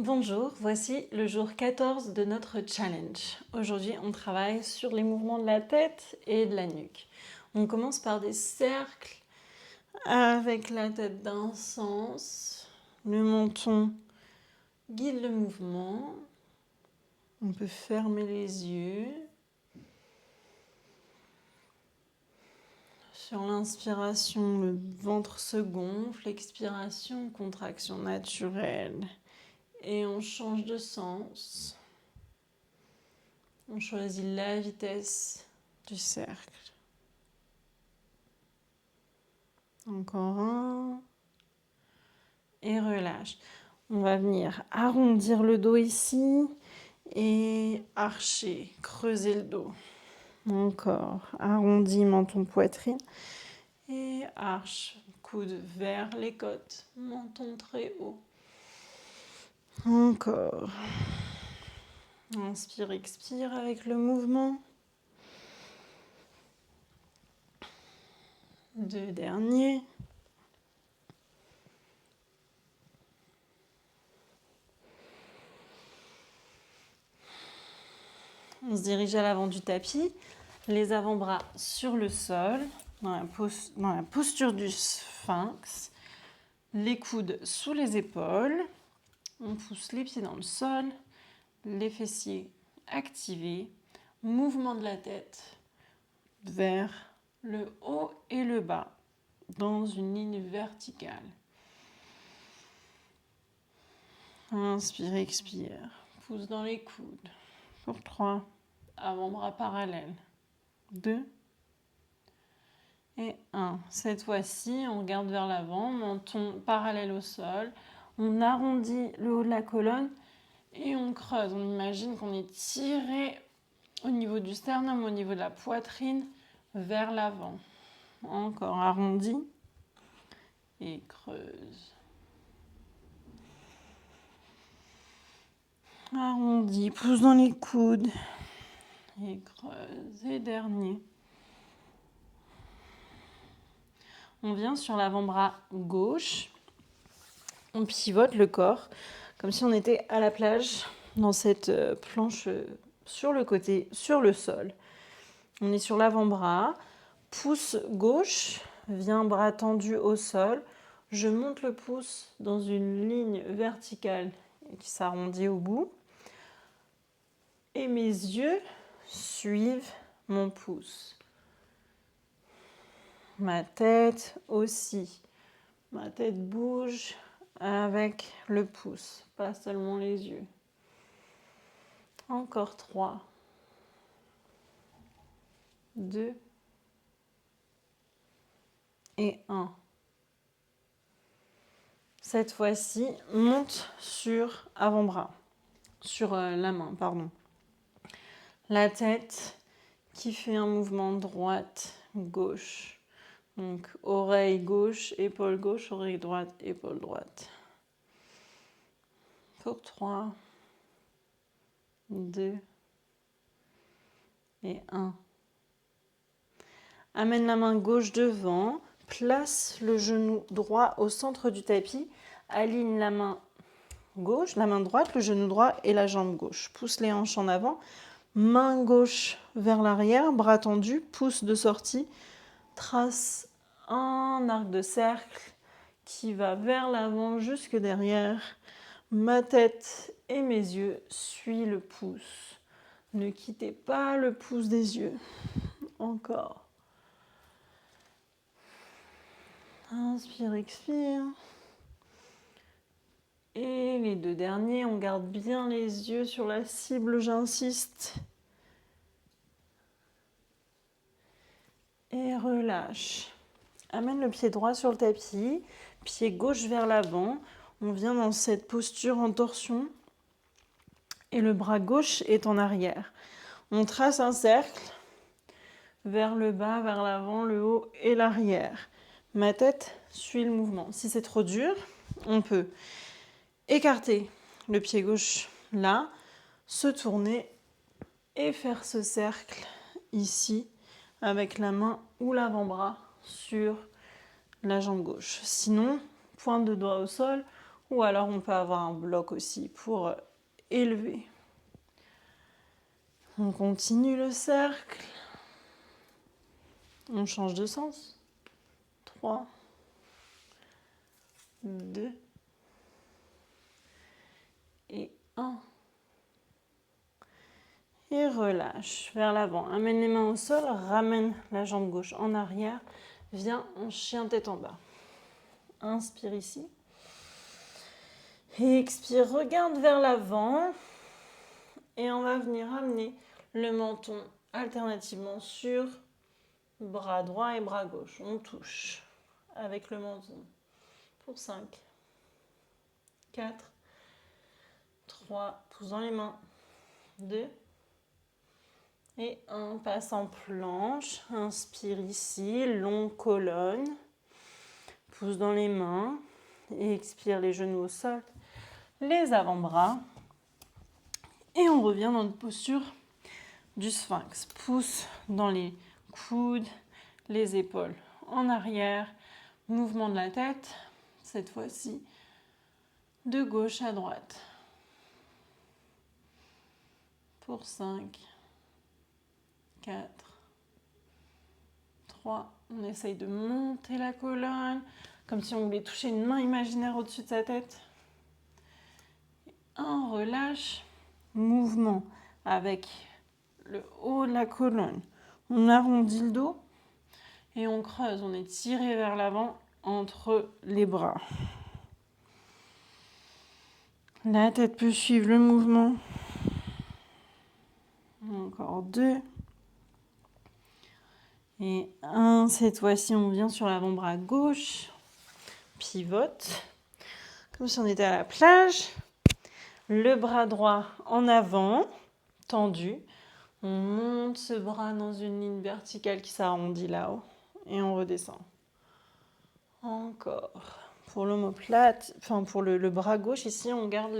Bonjour, voici le jour 14 de notre challenge. Aujourd'hui, on travaille sur les mouvements de la tête et de la nuque. On commence par des cercles avec la tête d'un sens. Le menton guide le mouvement. On peut fermer les yeux. Sur l'inspiration, le ventre se gonfle. Expiration, contraction naturelle. Et on change de sens. On choisit la vitesse du cercle. Encore un. Et relâche. On va venir arrondir le dos ici et archer, creuser le dos. Encore. Arrondi, menton, poitrine. Et arche, coude vers les côtes, menton très haut. Encore. Inspire, expire avec le mouvement. Deux derniers. On se dirige à l'avant du tapis, les avant-bras sur le sol, dans la posture du sphinx, les coudes sous les épaules. On pousse les pieds dans le sol, les fessiers activés, mouvement de la tête vers le haut et le bas, dans une ligne verticale. Inspire, expire, pousse dans les coudes. Pour 3, avant-bras parallèles. 2 et 1. Cette fois-ci, on regarde vers l'avant, menton parallèle au sol. On arrondit le haut de la colonne et on creuse. On imagine qu'on est tiré au niveau du sternum, au niveau de la poitrine, vers l'avant. Encore arrondi et creuse. Arrondi, pousse dans les coudes et creuse. Et dernier. On vient sur l'avant-bras gauche. On pivote le corps comme si on était à la plage dans cette planche sur le côté, sur le sol. On est sur l'avant-bras. Pouce gauche vient bras tendu au sol. Je monte le pouce dans une ligne verticale qui s'arrondit au bout. Et mes yeux suivent mon pouce. Ma tête aussi. Ma tête bouge avec le pouce, pas seulement les yeux. Encore 3. 2. Et 1. Cette fois-ci, monte sur avant-bras. Sur la main, pardon. La tête qui fait un mouvement droite-gauche. Donc oreille gauche, oreille droite, épaule droite. Pour 3, 2 et 1. Amène la main gauche devant, place le genou droit au centre du tapis, aligne la main gauche, la main droite, le genou droit et la jambe gauche. Pousse les hanches en avant, main gauche vers l'arrière, bras tendus, pouce de sortie, trace un arc de cercle qui va vers l'avant jusque derrière. Ma tête et mes yeux suivent le pouce. Ne quittez pas le pouce des yeux. Encore. Inspire, expire. Et les deux derniers, on garde bien les yeux sur la cible, j'insiste. Et relâche. Amène le pied droit sur le tapis, pied gauche vers l'avant. On vient dans cette posture en torsion et le bras gauche est en arrière. On trace un cercle vers le bas, vers l'avant, le haut et l'arrière. Ma tête suit le mouvement. Si c'est trop dur, on peut écarter le pied gauche là, se tourner et faire ce cercle ici avec la main ou l'avant-bras sur la jambe gauche. Sinon, pointe de doigt au sol, Ou alors on peut avoir un bloc aussi pour élever. On continue le cercle. On change de sens. 3, 2 et 1. Et relâche vers l'avant. Amène les mains au sol, ramène la jambe gauche en arrière. Viens en chien tête en bas. Inspire ici. Et expire, regarde vers l'avant. Et on va venir amener le menton alternativement sur bras droit et bras gauche. On touche avec le menton. Pour 5, 4, 3, pousse dans les mains. 2 et 1. Passe en planche. Inspire ici, longue colonne. Pousse dans les mains. Et expire les genoux au sol. Les avant-bras. Et on revient dans notre posture du sphinx. Pousse dans les coudes, les épaules en arrière. Mouvement de la tête, cette fois-ci, de gauche à droite. Pour 5, 4, 3. On essaye de monter la colonne, comme si on voulait toucher une main imaginaire au-dessus de sa tête. 1, relâche. Mouvement avec le haut de la colonne. On arrondit le dos et on creuse. On est tiré vers l'avant entre les bras. La tête peut suivre le mouvement. Encore 2. Et 1. Cette fois-ci, on vient sur l'avant-bras gauche. Pivote. Comme si on était à la plage. Le bras droit en avant, tendu. On monte ce bras dans une ligne verticale qui s'arrondit là-haut. Et on redescend. Encore. Pour l'omoplate, enfin pour le bras gauche, ici, on garde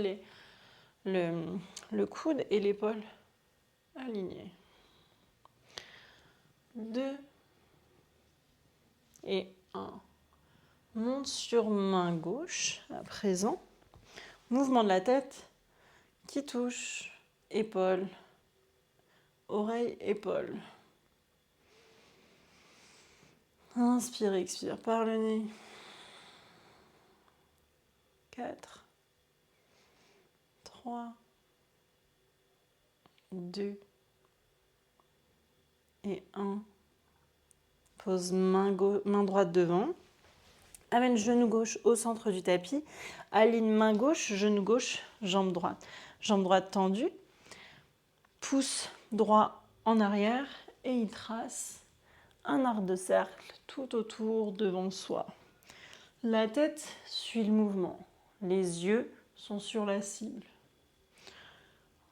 le coude et l'épaule alignés. 2 et 1. Monte sur main gauche à présent. Mouvement de la tête qui touche épaule, oreille, épaule. Inspire, expire par le nez. 4, 3, 2 et 1. Pose main droite devant. Amène genou gauche au centre du tapis. Aligne main gauche, genou gauche, jambe droite. Jambe droite tendue. Pouce droit en arrière et il trace un arc de cercle tout autour devant soi. La tête suit le mouvement. Les yeux sont sur la cible.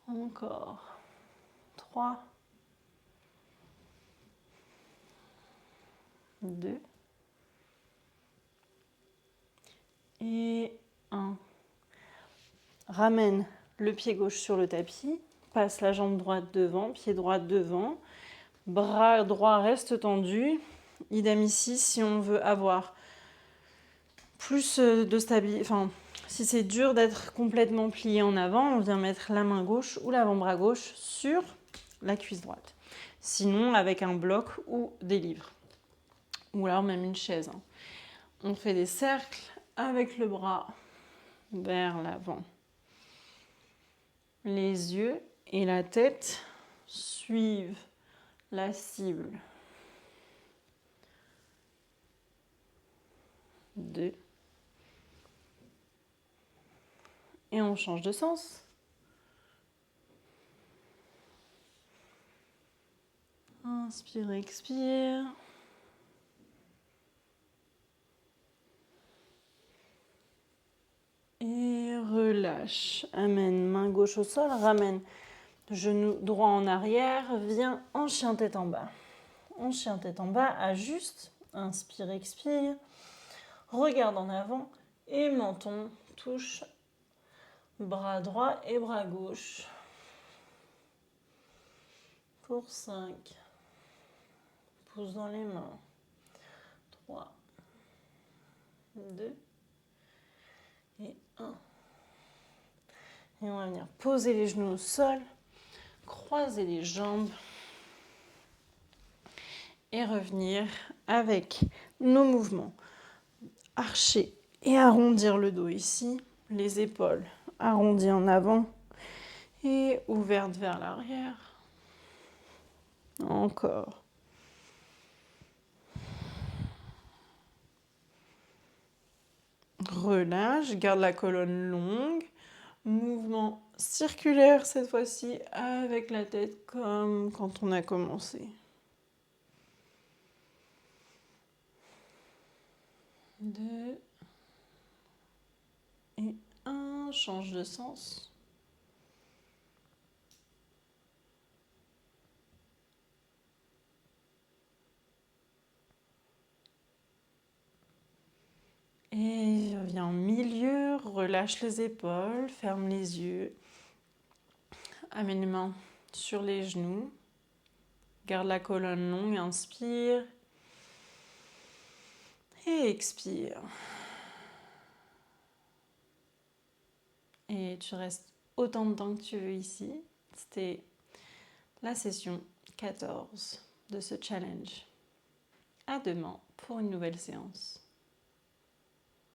Encore. 3, 2 et 1. Ramène le pied gauche sur le tapis. Passe la jambe droite devant, pied droit devant. Bras droit reste tendu. Idem ici, si on veut avoir plus de stabilité, enfin, si c'est dur d'être complètement plié en avant, on vient mettre la main gauche ou l'avant-bras gauche sur la cuisse droite. Sinon, avec un bloc ou des livres. Ou alors même une chaise. On fait des cercles avec le bras vers l'avant. Les yeux et la tête suivent la cible. 2. Et on change de sens. Inspire, expire. Et relâche. Amène main gauche au sol, ramène genou droit en arrière, viens en chien tête en bas. En chien tête en bas, ajuste. Inspire, expire. Regarde en avant et menton touche bras droit et bras gauche. Pour 5. Pouce dans les mains. 3, 2 et 1. Et on va venir poser les genoux au sol, croiser les jambes et revenir avec nos mouvements. Archer et arrondir le dos ici, les épaules arrondies en avant et ouvertes vers l'arrière. Encore. Relâche, garde la colonne longue. Mouvement circulaire cette fois-ci avec la tête comme quand on a commencé. 2 et 1, change de sens. Et reviens en milieu, relâche les épaules, ferme les yeux. Amène les mains sur les genoux. Garde la colonne longue, inspire. Et expire. Et tu restes autant de temps que tu veux ici. C'était la session 14 de ce challenge. À demain pour une nouvelle séance.